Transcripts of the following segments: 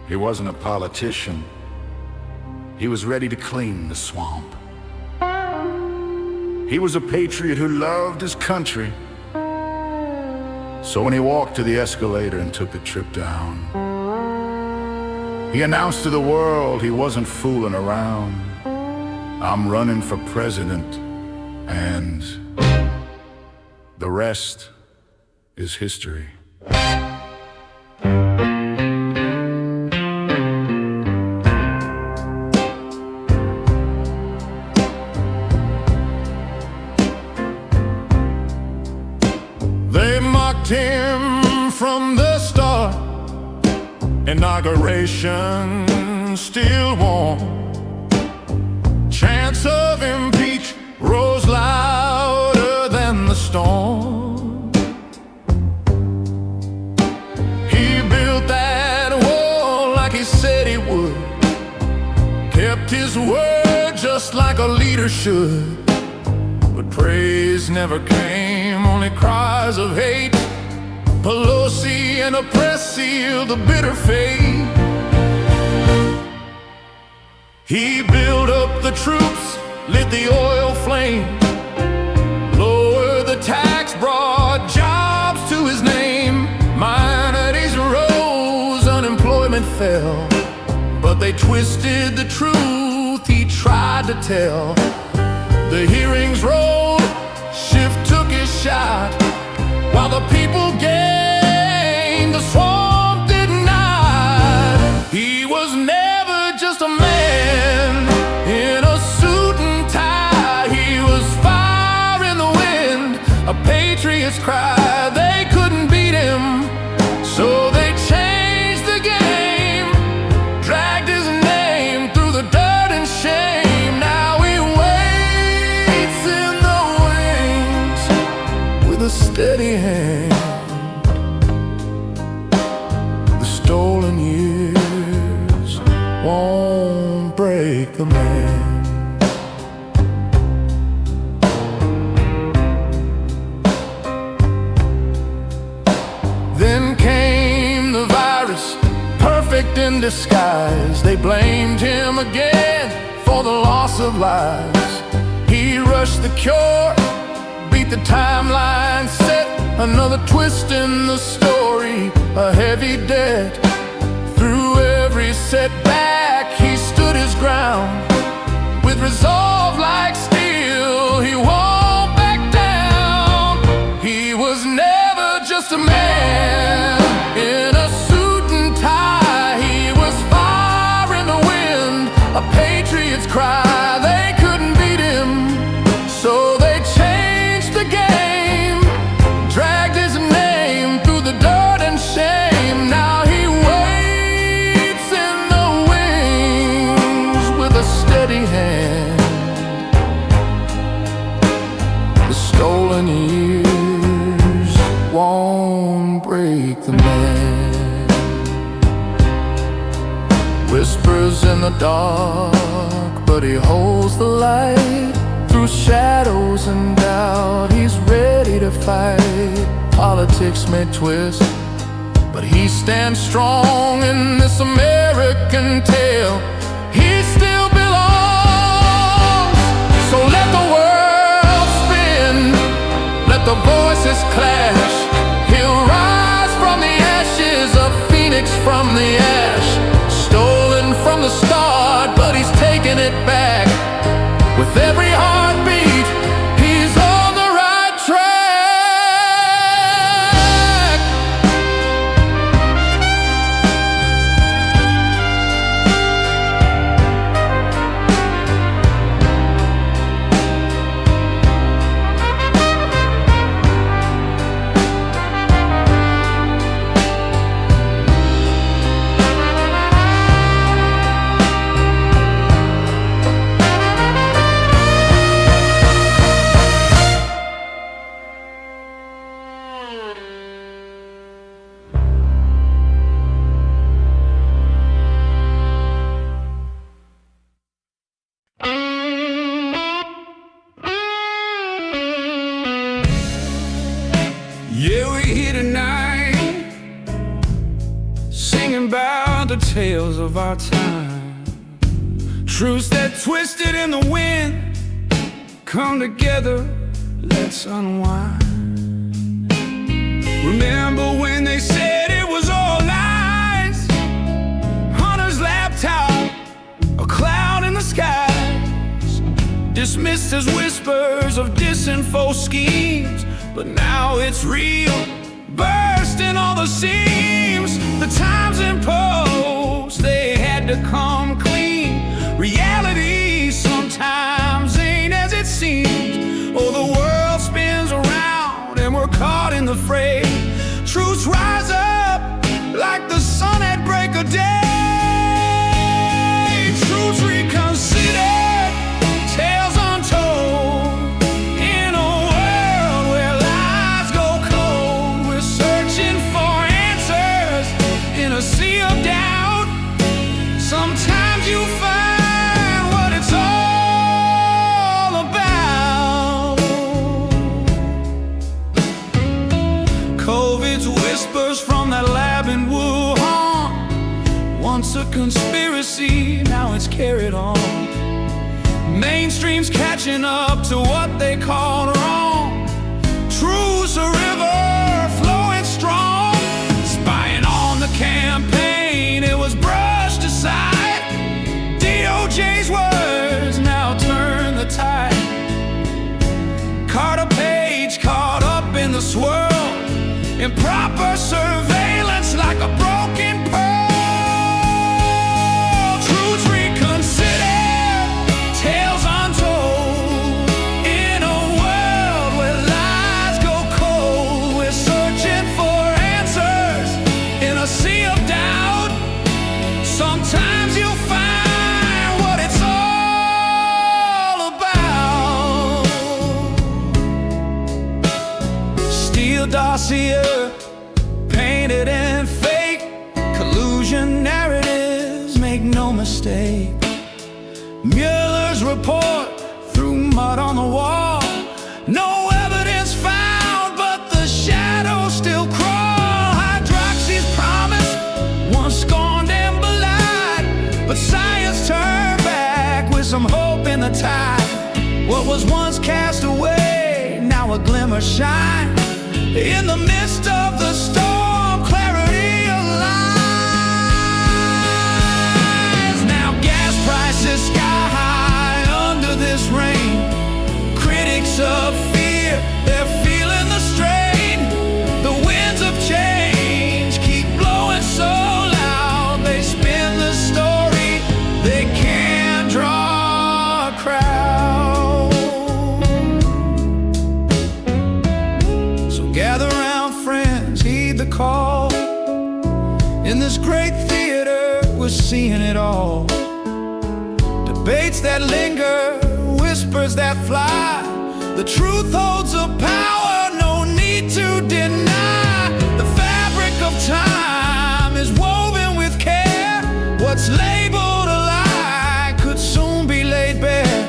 He wasn't a politician. He was ready to clean the swamp. He was a patriot who loved his country. So when he walked to the escalator and took the trip down, he announced to the world he wasn't fooling around. I'm running for president, and the rest is history. They mocked him from the start. Inauguration still warm. Chants of impeach rose louder than the storm. He built that wall like he said he would, kept his word just like a leader should. But praise never came, only cries of hate. Pelosi and the press sealed the bitter fate. He built up the troops, lit the oil flame, lowered the tax, brought jobs to his name. Minorities rose, unemployment fell, but they twisted the truth he tried to tell. The hearings rolled, Schiff took his shot, while the people gained, the swamp denied. He was never just a man in a suit and tie. He was fire in the wind, a patriot's cry. They couldn't beat him, so they changed the game, dragged his name through the dirt and shame. Now he waits in the wings with a steady hand. The stolen years won't break the man. Then came the virus, perfect in disguise. They blamed him again for the loss of lives. He rushed the cure, beat the timeline, set another twist in the story, a heavy debt. Through every setback, he stood his ground. With resolve like steel, he won't back down. He was never just a man in a suit and tie. He was fire in the wind, a patriot's cry. They couldn't beat him, so they changed the game, dragged his name through the dirt and shame. Now he waits in the wings with a steady hand. The stolen years won't break the man. Whispers in the dark, but he holds the light. Through shadows and doubt, he's ready to fight. Politics may twist, but he stands strong in this American tale. He still belongs. So let the world spin, let the voices clash. He'll rise from the ashes, a phoenix from the ash. Stolen from the start, but he's taking it back. With every heartbeat, he's on the right track. singing about the tales of our time. Truths that twisted in the wind, come together, let's unwind. Remember when they said it was all lies? Hunter's laptop, a cloud in the skies, dismissed as whispers of disinfo schemes. But now it's real, bursting all the seams. The times imposed, they had to come clean. Reality sometimes ain't as it seems. Oh, the world spins around and we're caught in the fray. Truths rise up like the sun at break of day. Truths reconsidered, tales untold. In a world where lies go cold, we're searching for answers in a sea of doubt. Sometimes you find what it's all about. COVID's whispers from that lab in Wuhan, once a conspiracy, now it's carried on. Mainstream's catching up to what they called wrong. Truth's a river flowing strong. Spying on the campaign, it was brushed aside. DOJ's words now turn the tide. Carter Page caught up in the swirl. Improper surveillance like a broken pearl. Truths reconsidered, tales untold. In a world where lies go cold, we're searching for answers in a sea of doubt. Sometimes you'll find what it's all about. Steel dossier, painted and fake. Collusion narratives, make no mistake. Mueller's report, threw mud on the wall. No evidence found, but the shadows still crawl. Hydroxy's promise, once scorned and belied, but science turned back with some hope in the tide. What was once cast away, now a glimmer shines. In the midst of the storm, clarity aligns. Now gas prices sky high under this rain. Critics of fear, they're feeling the strain. The winds of change keep blowing so loud. They spin the story, they can't draw a crowd. So gather round, friends, heed the call. In this great theater, we're seeing it all. Debates that linger, whispers that fly. The truth holds a power, no need to deny. The fabric of time is woven with care. What's labeled a lie could soon be laid bare.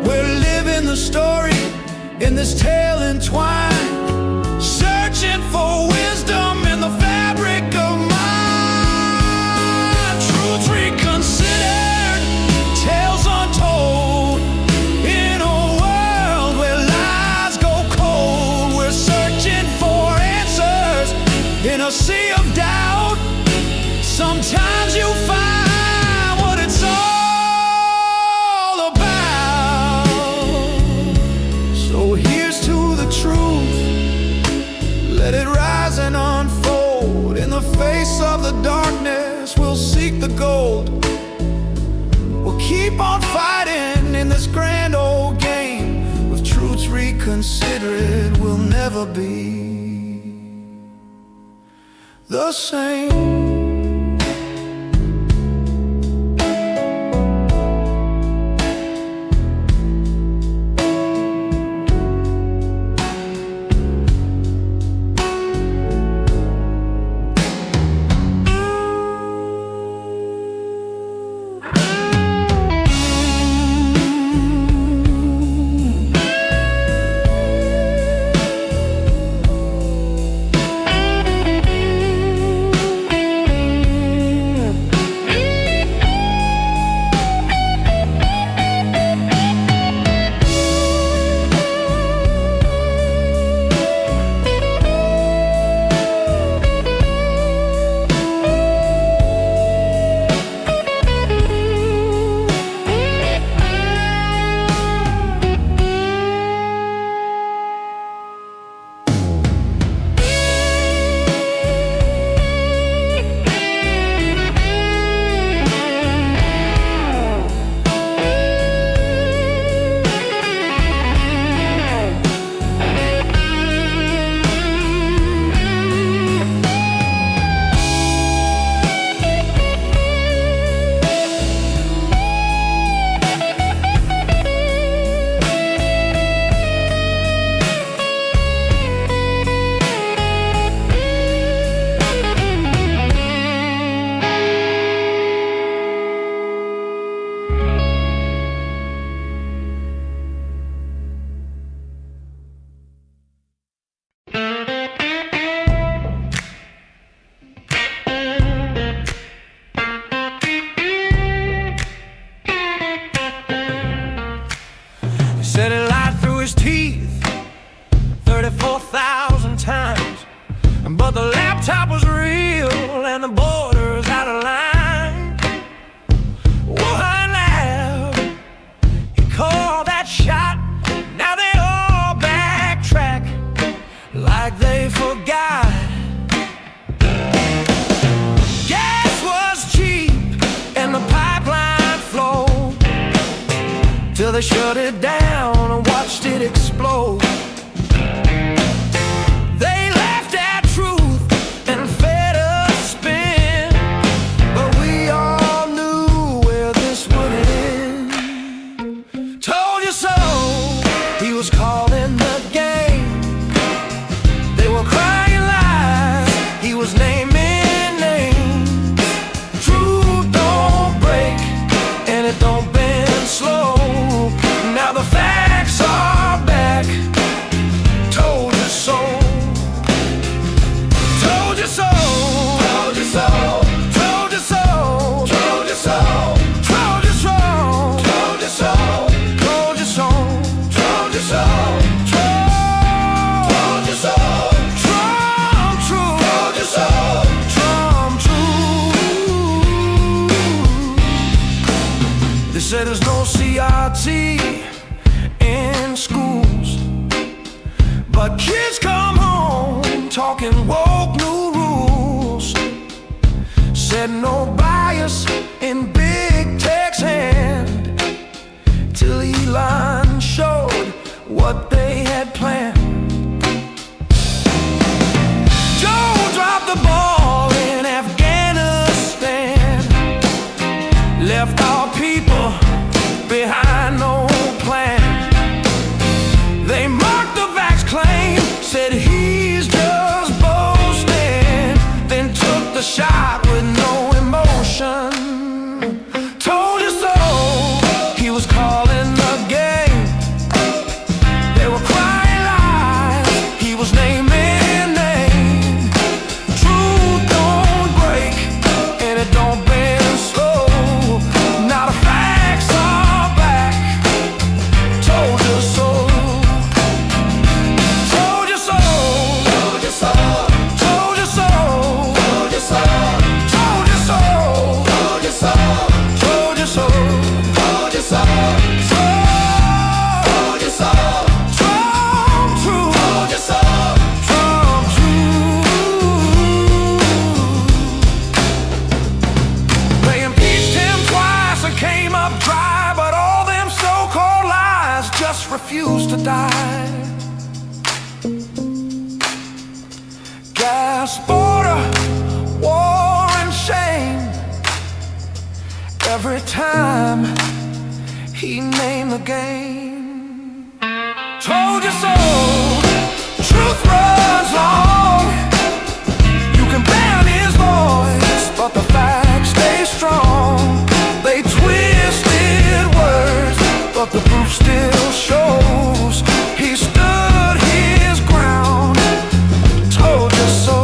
We're living the story in this tale entwined, searching for wisdom in the fabric of mind. Truths reconsidered, tales untold. In a world where lies go cold, we're searching for answers in a sea of doubt. Sometimes you find what it's all about. So here's to the truth, let it rise and unfold. In the face of the darkness, we'll seek the gold. We'll keep on fighting in this grand old game. With truths reconsidered, we'll never be the same. till they shut it down and watched it explode. They laughed at truth and fed us spin, but we all knew where this would end. Told you so, he was calling the game. They were crying lies, he was naming names. Truth don't break and it don't bend slow. Now the facts are back. Told you so. Told you so. Told you so. Told you so. Told you so. Told you so. Told you so. Told you so. Told you so. Told you so. Trump true. Told you so. Trump true. They said there's no CRT in schools, but kids come home talking woke new rules. Said no bias in big tech's hand, till Elon showed what they had planned. Joe dropped the ball in Afghanistan, left our people behind no plan. They mocked the vax claim, said he's just boasting, then took the shot with no emotion. Told you so, he was calling the game. They were crying lies, he was naming names. Truth don't break and it don't bend slow. Now the facts are back. Told you so. Told you so. Told you so. Told you so. Told you so. Told you so. Told you so. Told you so. Told you so. Told you so. Trump true. Told you so. Trump true. They impeached him twice and came up dry, but all them so-called lies just refused to die. Gas, border, war and shame. Every time he named the game. Told you so. Truth runs long. You can ban his voice, but the facts stay strong. They twisted words, but the proof still shows. He stood his ground. Told you so.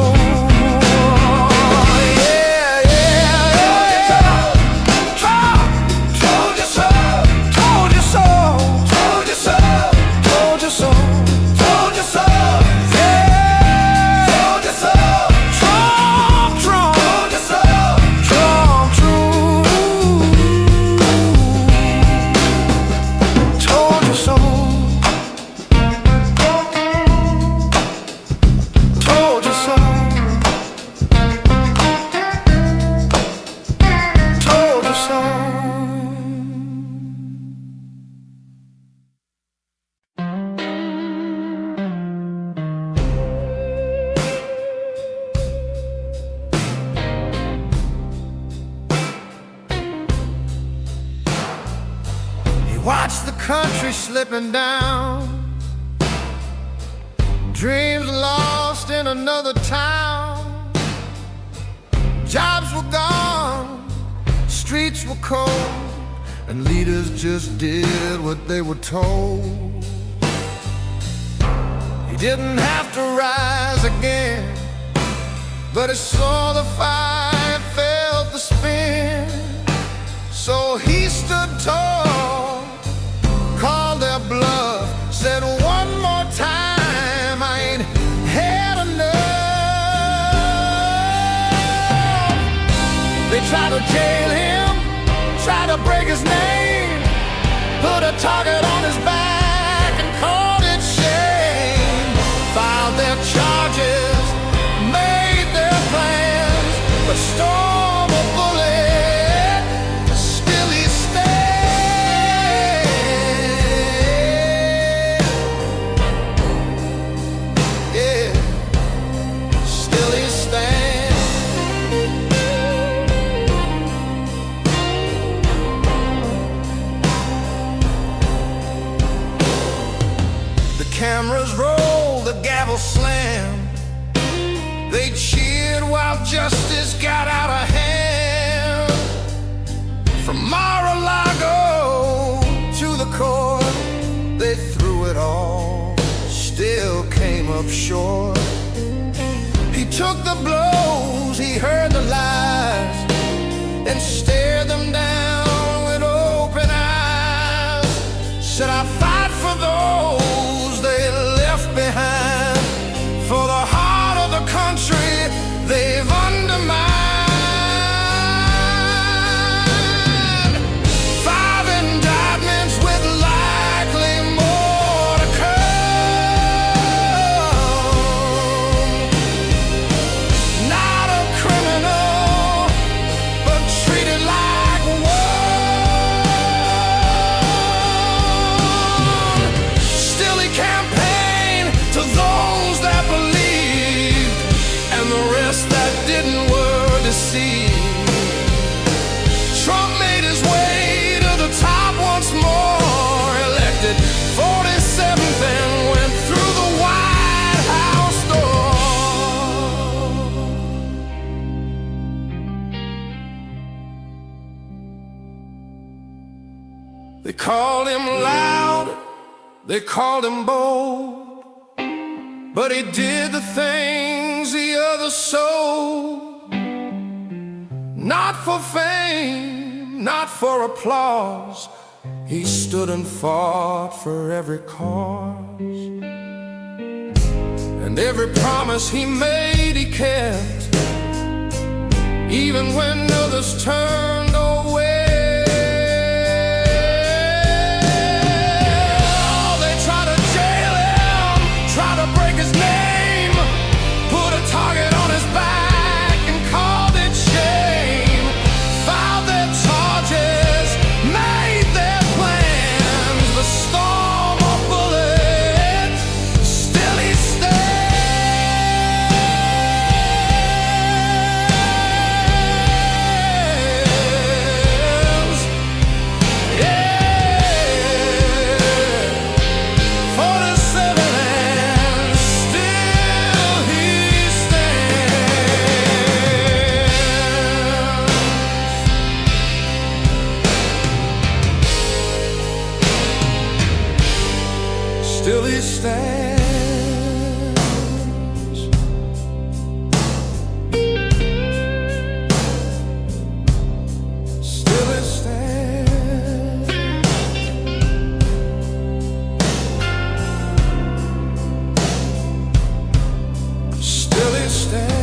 Yeah, yeah, yeah. Told you so. Told you so. Told you so. Told you so. Told you so. Yeah. Told you so. Trump, Trump. Told you so. Trump, true. Told you so. Told you so. Told you so. He watched the country slipping down, dreams lost in another town. Jobs were gone, streets were cold, and leaders just did what they were told. He didn't have to rise again, but he saw the fire, felt the spin. So he stood tall, called their bluff, said one more time, I ain't had enough. They tried to jail him, tried to break his name, put a target on his back and called it shame. Filed their charges, made their plans, but storm a bullet, still he stands. They cheered while justice got out of hand. From Mar-a-Lago to the court, they threw it all, still came up short. He took the blows, he heard the lies, and stared them down with open eyes. Said, I fight for those they left behind, for the heart of the country they've undermined. 5 indictments with likely more to come. Not a criminal, but treated like one. Still he campaigned to those that believed, and the rest that didn't were deceived. Trump made his way to the top once more, elected 47th and went through the White House door. They called him loud, they called him bold, but he did the things the others sold. Not for fame, not for applause, he stood and fought for every cause. And every promise he made he kept, even when others turned away. They tried to jail him, tried to break his name, put a target on his back and called it shame. Filed their charges, made their plans, the storm of bullets, still he stands. Yeah, 47 and still he stands. Still he stands. Still he stands. Still he stands.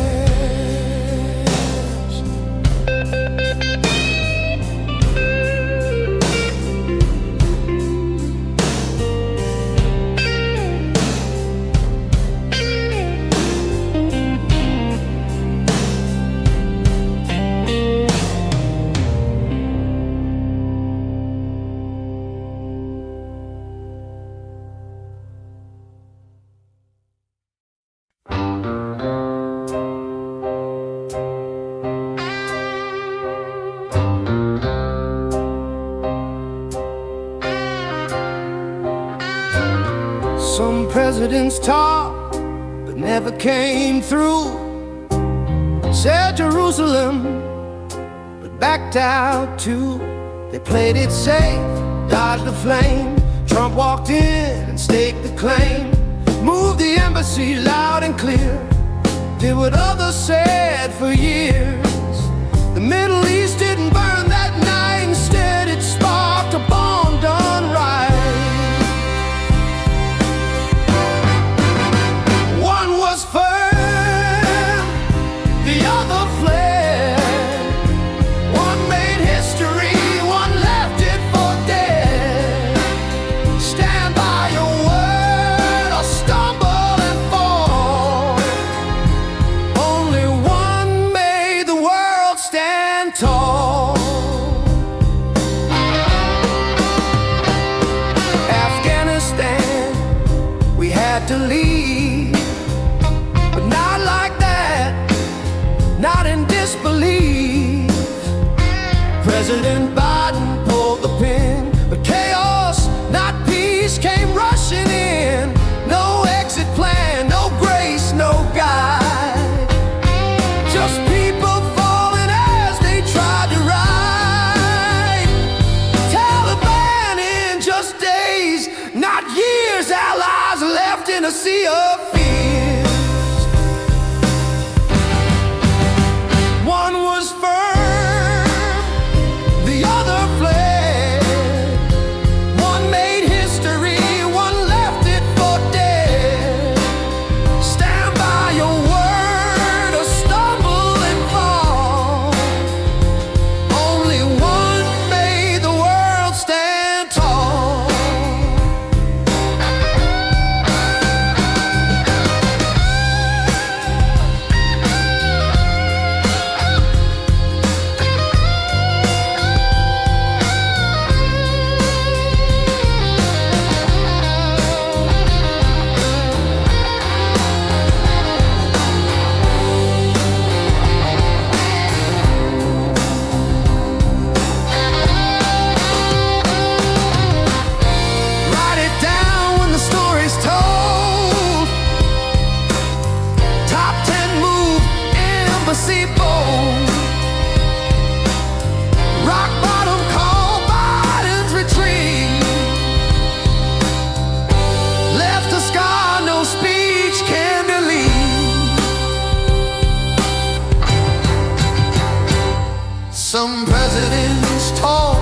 Some presidents talk, but never came through. Said Jerusalem, but backed out too. They played it safe, dodged the flame. Trump walked in and staked the claim. Moved the embassy loud and clear. Did what others said for years. The Middle East didn't burn that night. Instead it sparked a bomb done right. One was firm, the other fled. One made history, one left it for dead. Stand by your word or stumble and fall. Only one made the world stand tall. Afghanistan, we had to leave, but not like that, not in disbelief. President Biden pulled the pin, but chaos, not peace, came rushing in. No exit plan, no grace, no guide. sea of fears. One was firm, the other fled. One made history, one left it for dead. Stand by your word or stumble and fall. Only one made the world stand tall. Write it down when the story's told. Top 10 move, embassy bold. Rock bottom call, Biden's retreat. Left a scar, no speech can delete. Some presidents talk